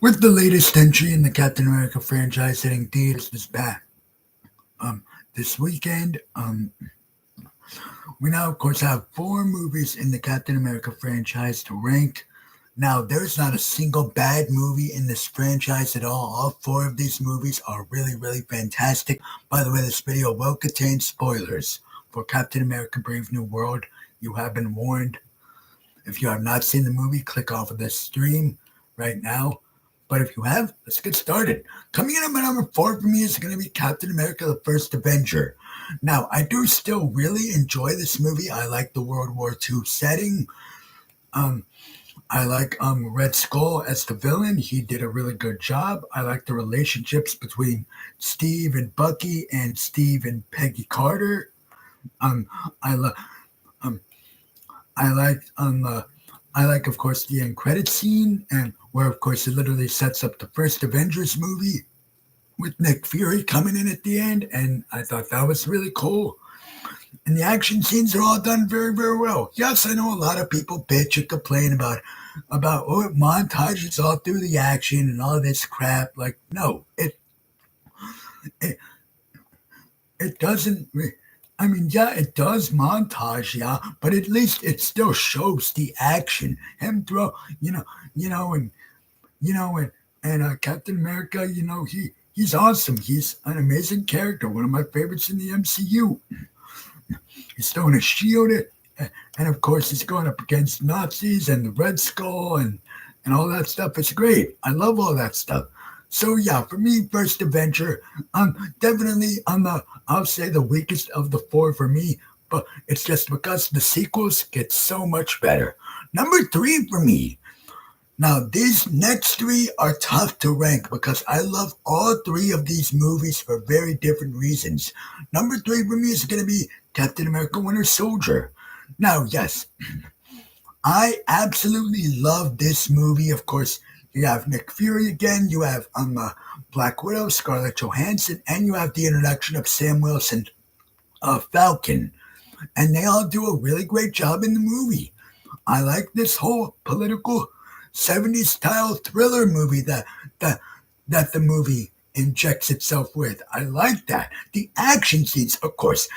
With the latest entry in the Captain America franchise hitting theaters um, this weekend, we now, of course, have four movies in the Captain America franchise to rank. Now, there's not a single bad movie in this franchise at all. All four of these movies are really, really fantastic. By the way, this video will contain spoilers for Captain America Brave New World. You have been warned. If you have not seen the movie, click off of this stream right now. But if you have, let's get started. Coming in at my number four for me is going to be Captain America the First Avenger. Now, I do still really enjoy this movie. I like the World War II setting. Um, I like Red Skull as the villain. He did a really good job. I like the relationships between Steve and Bucky and Steve and Peggy Carter. Um, I, lo- um, I like I like, of course, the end credit scene, and where, of course, it literally sets up the first Avengers movie with Nick Fury coming in at the end, and I thought that was really cool. And the action scenes are all done very, very well. Yes, I know a lot of people bitch and complain about montages all through the action and all this crap. Like, no, it it doesn't. I mean, yeah, it does montage, yeah, but at least it still shows the action. Him throw, you know, you know, and you know, and Captain America, he's awesome. He's an amazing character, one of my favorites in the MCU. He's throwing a shield, and of course, he's going up against Nazis and the Red Skull and all that stuff. It's great. I love all that stuff. So yeah, for me, First Adventure, definitely on the I'll say the weakest of the four for me, but it's just because the sequels get so much better. Number three for me. Now, these next three are tough to rank because I love all three of these movies for very different reasons. Number three for me is going to be Captain America Winter Soldier. Now, yes, I absolutely love this movie. Of course, you have Nick Fury again, you have Black Widow, Scarlett Johansson, and you have the introduction of Sam Wilson, Falcon. And they all do a really great job in the movie. I like this whole political 70s style thriller movie that that the movie injects itself with. I like that. The action scenes, of course,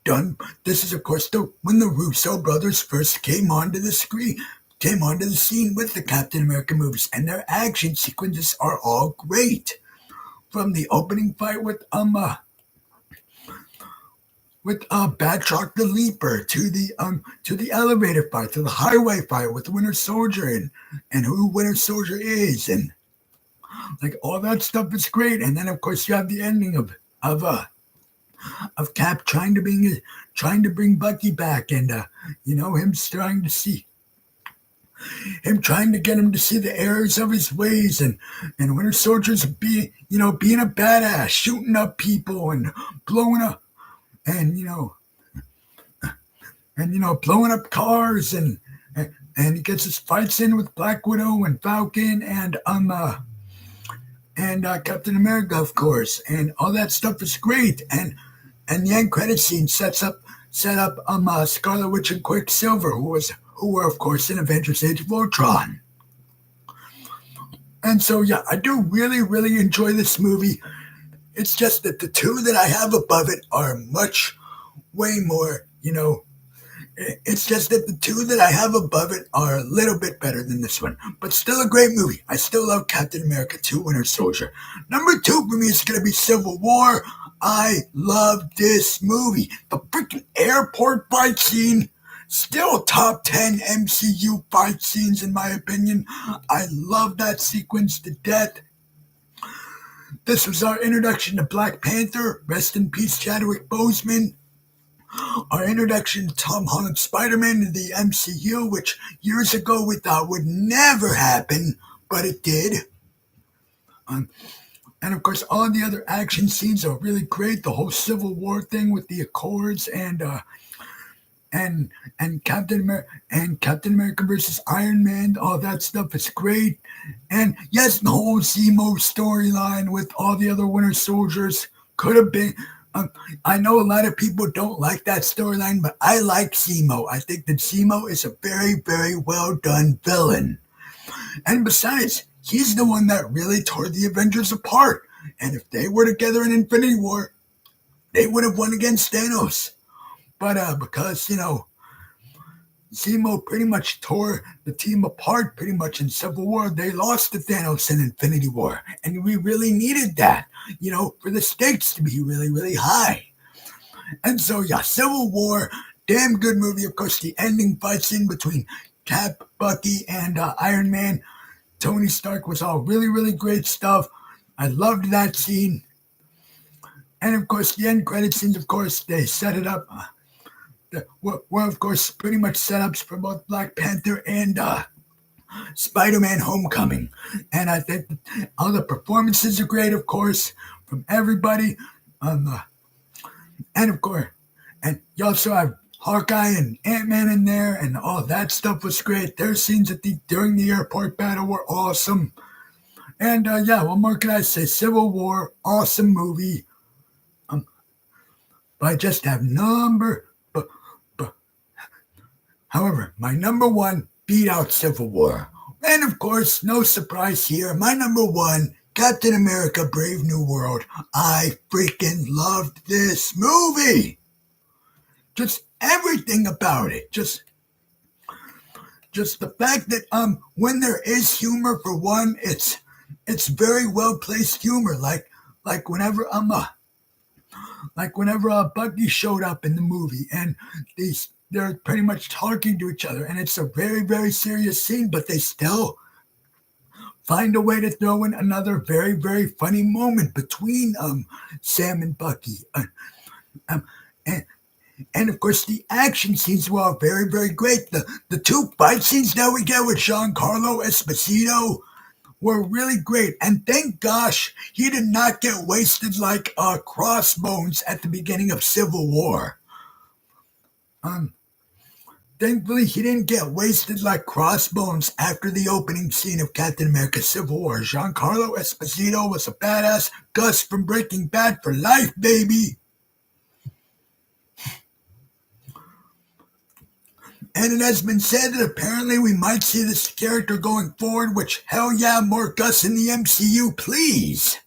done. This is, of course, when the Russo brothers first came onto the scene with the Captain America movies, and their action sequences are all great. From the opening fight with Batroc the Leaper to the elevator fight, to the highway fight with Winter Soldier and who Winter Soldier is, and like all that stuff is great. And then of course you have the ending of Cap trying to bring Bucky back, and him trying to get him to see the errors of his ways, and Winter Soldier's being a badass, shooting up people and blowing up and blowing up cars, and he gets his fights in with Black Widow and Falcon and Captain America, of course, and all that stuff is great. And the end credit scene set up Scarlet Witch and Quicksilver, who were, of course, in Avengers: Age of Ultron. And so yeah, I do really, really enjoy this movie. It's just that the two that I have above it are much way more, it's just that the two that I have above it are a little bit better than this one, but still a great movie. I still love Captain America 2 Winter Soldier. Number two for me is going to be Civil War. I love this movie. The freaking airport fight scene, still top 10 MCU fight scenes in my opinion. I love that sequence to death. This was our introduction to Black Panther. Rest in peace, Chadwick Boseman. Our introduction to Tom Holland's Spider-Man in the MCU, which years ago we thought would never happen, but it did. And of course, all the other action scenes are really great. The whole Civil War thing with the Accords and Captain America versus Iron Man, all that stuff is great. And yes, the whole Zemo storyline with all the other Winter Soldiers could have been. I know a lot of people don't like that storyline, but I like Zemo. I think that Zemo is a very, very well done villain. And besides, he's the one that really tore the Avengers apart. And if they were together in Infinity War, they would have won against Thanos. But because, Zemo pretty much tore the team apart pretty much in Civil War, they lost to Thanos in Infinity War. And we really needed that, for the stakes to be really, really high. And so, yeah, Civil War, damn good movie. Of course, the ending fight scene between Cap, Bucky, and Iron Man, Tony Stark was all really, really great stuff. I loved that scene. And of course, the end credit scenes, of course, they set it up. Were, of course, pretty much setups for both Black Panther and Spider-Man Homecoming. And I think all the performances are great, of course, from everybody. And of course, and you also have Hawkeye and Ant-Man in there, and all that stuff was great. Their scenes during the airport battle were awesome. And yeah, what more can I say? Civil War, awesome movie. But I just have however, my number one beat out Civil War. And of course, no surprise here, my number one, Captain America Brave New World. I freaking loved this movie. Just everything about it. Just the fact that when there is humor, for one, it's very well placed humor. Like whenever Bucky showed up in the movie, and they're pretty much talking to each other, and it's a very, very serious scene, but they still find a way to throw in another very, very funny moment between Sam and Bucky. And of course, the action scenes were all very, very great. The two fight scenes that we get with Giancarlo Esposito were really great. And thank gosh he did not get wasted like Crossbones at the beginning of Civil War. Thankfully, he didn't get wasted like Crossbones after the opening scene of Captain America Civil War. Giancarlo Esposito was a badass. Gus from Breaking Bad for life, baby. And it has been said that apparently we might see this character going forward, which, hell yeah, more Gus in the MCU, please.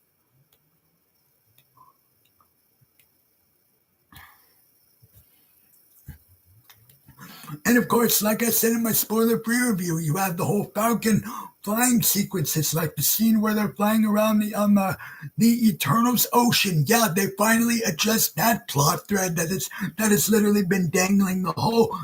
And of course, like I said in my spoiler-free review, you have the whole Falcon flying sequence. It's like the scene where they're flying around the Eternals ocean. Yeah, they finally addressed that plot thread that has literally been dangling the whole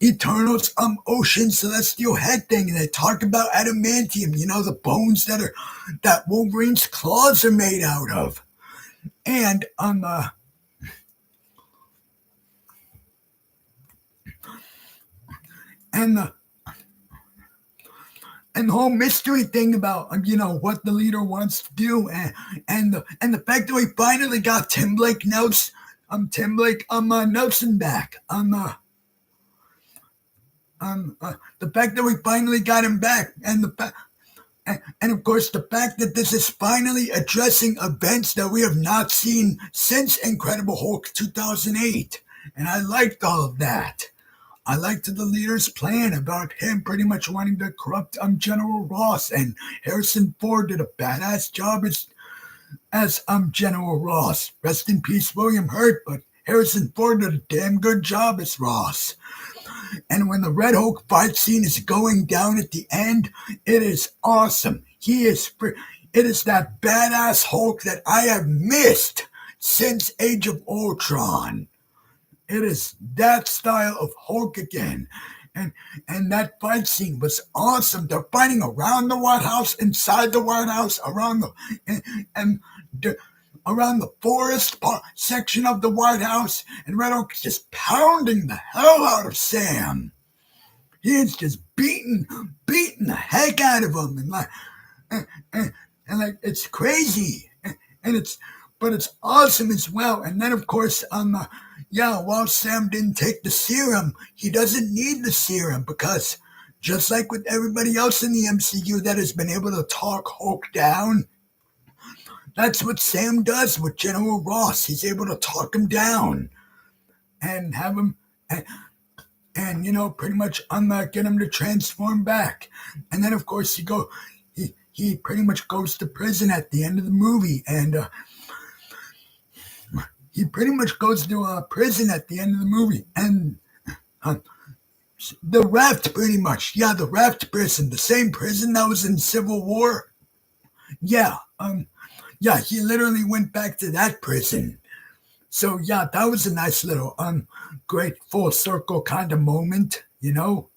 Eternals ocean celestial head thing. And they talk about adamantium, the bones that Wolverine's claws are made out of. And and the whole mystery thing about what the leader wants to do, and the fact that we finally got Tim Blake Nelson back. The fact that we finally got him back, and of course the fact that this is finally addressing events that we have not seen since Incredible Hulk 2008, and I liked all of that. I liked the leader's plan about him pretty much wanting to corrupt General Ross, and Harrison Ford did a badass job as General Ross. Rest in peace, William Hurt, but Harrison Ford did a damn good job as Ross. And when the Red Hulk fight scene is going down at the end, it is awesome. It is that badass Hulk that I have missed since Age of Ultron. It is that style of Hulk again. And that fight scene was awesome. They're fighting around the White House, inside the White House, around the forest section of the White House, and Red Hulk is just pounding the hell out of Sam. He is just beating the heck out of him, and it's crazy, but it's awesome as well. And then of course while Sam didn't take the serum, he doesn't need the serum, because just like with everybody else in the MCU that has been able to talk Hulk down, that's what Sam does with General Ross. He's able to talk him down and have him, and pretty much get him to transform back. And then of course he he pretty much goes to prison at the end of the movie, and he pretty much goes to prison at the end of the movie, and uh, the raft pretty much, yeah, the raft prison, the same prison that was in Civil War, yeah, yeah, he literally went back to that prison. So yeah, that was a nice little great full circle kind of moment, you know.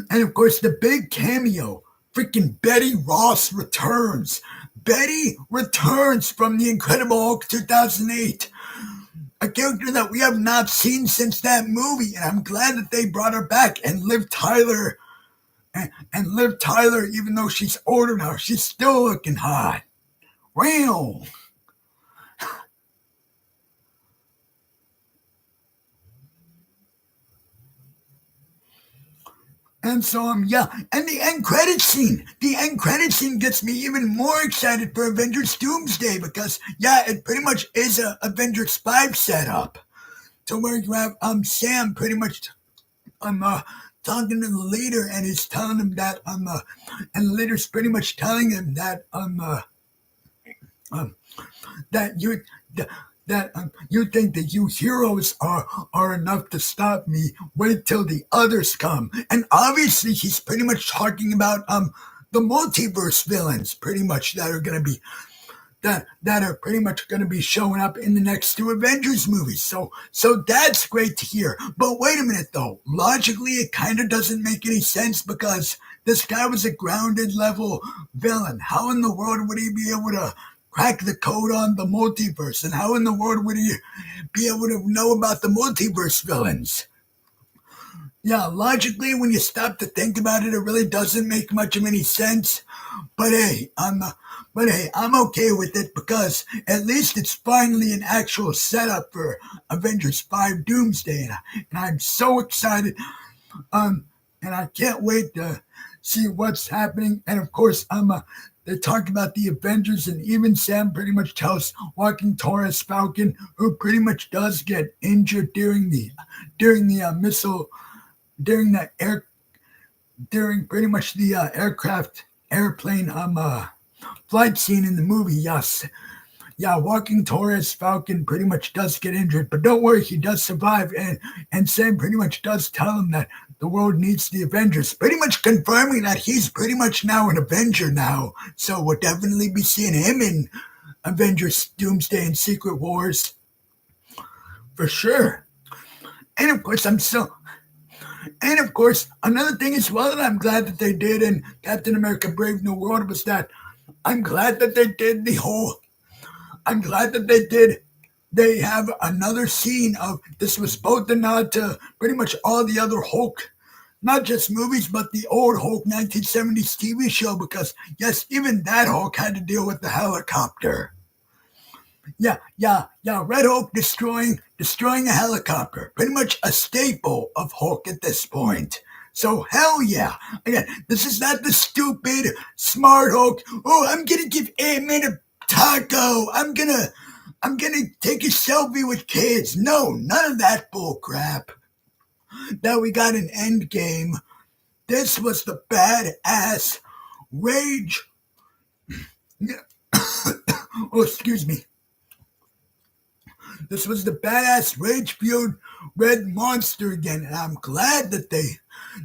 And of course, the big cameo, freaking Betty Ross returns. Betty returns from The Incredible Hulk 2008, a character that we have not seen since that movie, and I'm glad that they brought her back. And Liv Tyler, and Liv Tyler, even though she's older now, she's still looking hot. Wow. And so yeah, and the end credit scene gets me even more excited for Avengers Doomsday because yeah, it pretty much is a Avengers 5 setup to where you have Sam pretty much talking to the leader and he's telling him that and the leader's pretty much telling him that that you think that you heroes are enough to stop me. Wait till the others come. And obviously, he's pretty much talking about the multiverse villains, pretty much that are going to be that are pretty much going to be showing up in the next two Avengers movies. So that's great to hear. But wait a minute though. Logically, it kind of doesn't make any sense because this guy was a grounded level villain. How in the world would he be able to crack the code on the multiverse? And how in the world would he be able to know about the multiverse villains? Yeah, logically, when you stop to think about it, it really doesn't make much of any sense. But hey, I'm okay with it because at least it's finally an actual setup for Avengers 5 Doomsday, and I'm so excited. And I can't wait to see what's happening. And of course, they talk about the Avengers, and even Sam pretty much tells Walking Torres Falcon, who pretty much does get injured during the missile, during the air, during pretty much the airplane flight scene in the movie. Yes, yeah, Walking Torres Falcon pretty much does get injured, but don't worry, he does survive, and Sam pretty much does tell him that the world needs the Avengers, pretty much confirming that he's pretty much now an Avenger now. So we'll definitely be seeing him in Avengers Doomsday and Secret Wars for sure. And of course, another thing as well that I'm glad that they did in Captain America Brave New World was that I'm glad that they did the whole I'm glad that they have another scene of this was both a nod to pretty much all the other Hulk, not just movies, but the old Hulk 1970s TV show, because yes, even that Hulk had to deal with the helicopter. Yeah. Red Hulk destroying a helicopter. Pretty much a staple of Hulk at this point. So hell yeah. Again, this is not the stupid, smart Hulk. Oh, I'm gonna give Ant-Man a taco. I'm gonna take a selfie with kids. No, none of that bull crap that we got in Endgame. This was the badass rage. Oh, excuse me. This was the badass rage-fueled red monster again, and I'm glad that they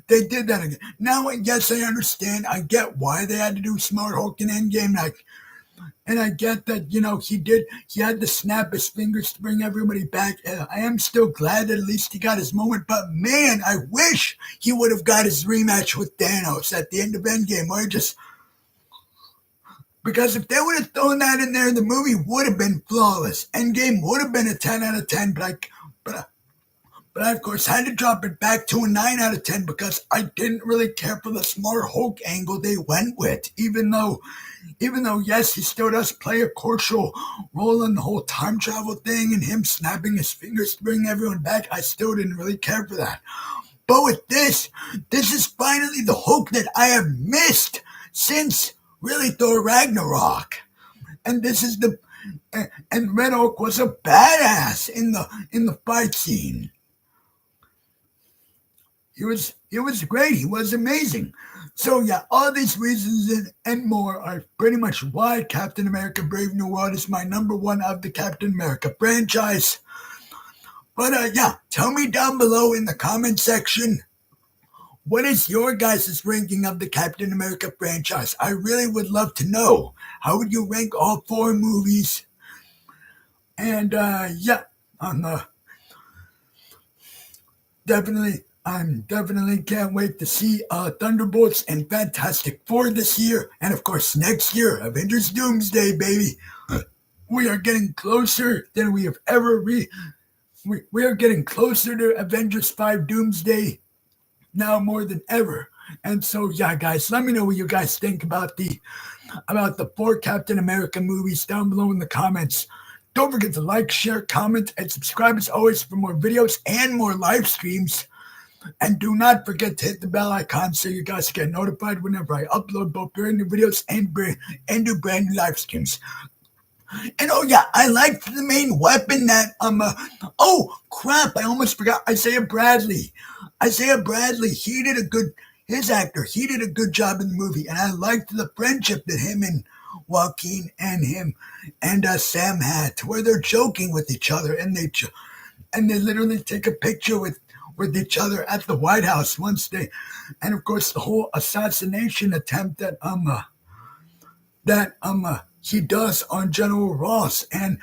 did that again. Now, yes, I understand. I get why they had to do Smart Hulk in Endgame, and I get that, he had to snap his fingers to bring everybody back. I am still glad that at least he got his moment, but man, I wish he would have got his rematch with Thanos at the end of Endgame, where because if they would have thrown that in there, the movie would have been flawless. Endgame would have been a 10 out of 10, but I, of course, had to drop it back to a 9 out of 10 because I didn't really care for the Smart Hulk angle they went with. Even though, yes, he still does play a crucial role in the whole time travel thing and him snapping his fingers to bring everyone back, I still didn't really care for that. But with this is finally the Hulk that I have missed since really Thor Ragnarok. And this is and Red Hulk was a badass in the fight scene. he was great. He was amazing. So yeah, all these reasons and more are pretty much why Captain America: Brave New World is my number one of the Captain America franchise. But yeah, tell me down below in the comment section, what is your guys' ranking of the Captain America franchise? I really would love to know. How would you rank all four movies? And yeah, I'm definitely can't wait to see Thunderbolts and Fantastic Four this year, and of course next year, Avengers Doomsday, baby. We are getting closer than we have ever we are getting closer to Avengers 5 Doomsday now more than ever. And so yeah, guys, let me know what you guys think about the four Captain America movies down below in the comments. Don't forget to like, share, comment, and subscribe as always for more videos and more live streams. And do not forget to hit the bell icon so you guys get notified whenever I upload both brand new videos and do brand new live streams. And oh yeah, I liked the main weapon that oh crap, I almost forgot Isaiah Bradley. Isaiah Bradley, his actor, he did a good job in the movie, and I liked the friendship that him and Joaquin and him and Sam had, to where they're joking with each other, and they literally take a picture with each other at the White House and of course the whole assassination attempt that he does on General Ross, and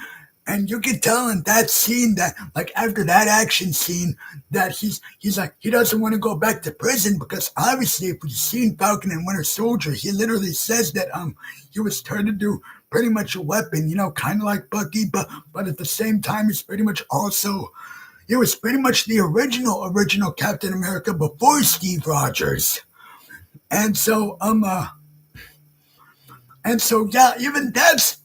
you can tell in that scene that, like, after that action scene, that he's like, he doesn't want to go back to prison, because obviously if you've seen Falcon and Winter Soldier, he literally says that he was turned into pretty much a weapon, kind of like Bucky, but at the same time he was pretty much the original Captain America before Steve Rogers. And so yeah, even that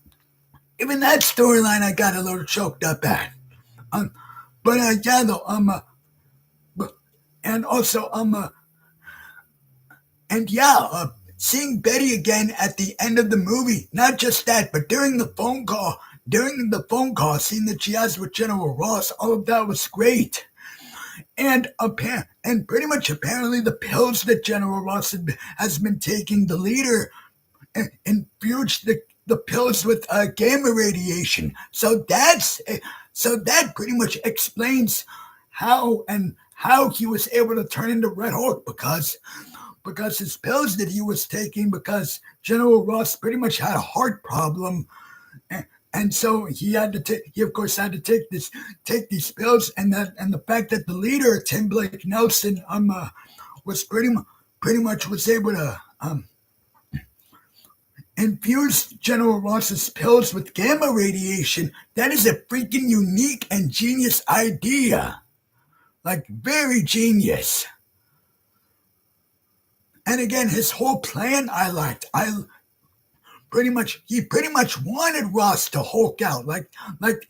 storyline I got a little choked up at. But yeah, though, and also and yeah, seeing Betty again at the end of the movie. Not just that, but during the phone call, seeing that she has with General Ross, all of that was great. And pretty much apparently the pills that General Ross has been taking, the leader, infused the pills with gamma radiation. So that pretty much explains how he was able to turn into Red Hulk, because his pills that he was taking, because General Ross pretty much had a heart problem, and so he of course had to take these pills, and the fact that the leader, Tim Blake Nelson, was pretty much was able to infuse General Ross's pills with gamma radiation. That is a freaking unique and genius idea. Like, very genius. And again, his whole plan I liked. He pretty much wanted Ross to Hulk out. Like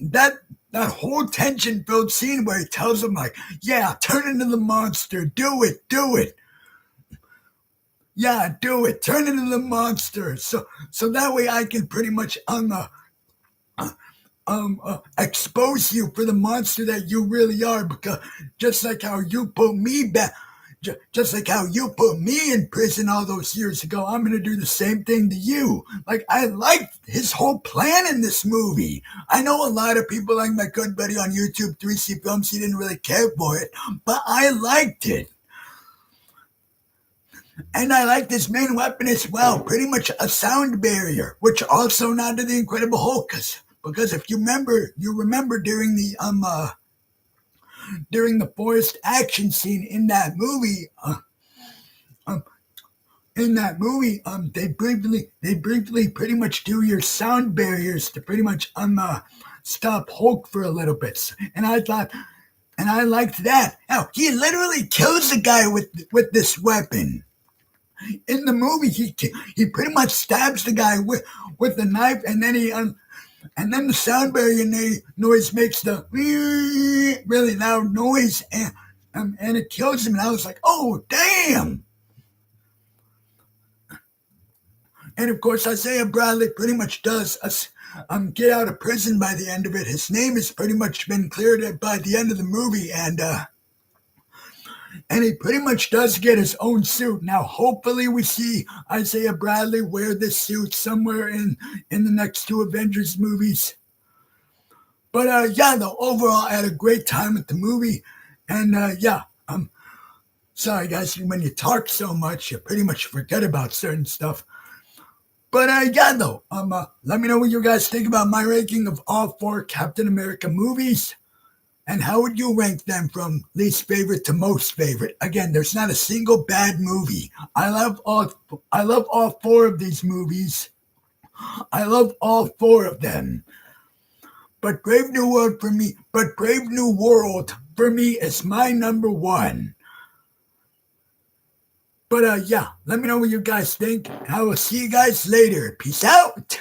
that whole tension-filled scene where he tells him, like, yeah, turn into the monster, do it. Yeah, do it. Turn into the monster. So that way I can pretty much expose you for the monster that you really are. Because just like how you put me back, just like how you put me in prison all those years ago, I'm gonna do the same thing to you. Like, I liked his whole plan in this movie. I know a lot of people, like my good buddy on YouTube, 3C Films, he didn't really care for it, but I liked it. And I like this main weapon as well, pretty much a sound barrier, which also nodded to the Incredible Hulk, because if you remember during the forest action scene in that movie, they briefly pretty much do your sound barriers to pretty much stop Hulk for a little bit, and I liked that. Now, he literally kills the guy with this weapon. In the movie, he pretty much stabs the guy with the knife, and then the sound barrier noise makes the really loud noise, and it kills him. And I was like, oh damn! And of course, Isaiah Bradley pretty much does get out of prison by the end of it. His name has pretty much been cleared by the end of the movie, and and he pretty much does get his own suit. Now, hopefully we see Isaiah Bradley wear this suit somewhere in the next two Avengers movies. But yeah, though, overall, I had a great time with the movie. And yeah, sorry, guys, when you talk so much, you pretty much forget about certain stuff. But yeah, though, let me know what you guys think about my ranking of all four Captain America movies. And how would you rank them from least favorite to most favorite? Again, there's not a single bad movie. I love all four of these movies. I love all four of them. But Brave New World for me is my number one. But yeah, let me know what you guys think. I will see you guys later. Peace out.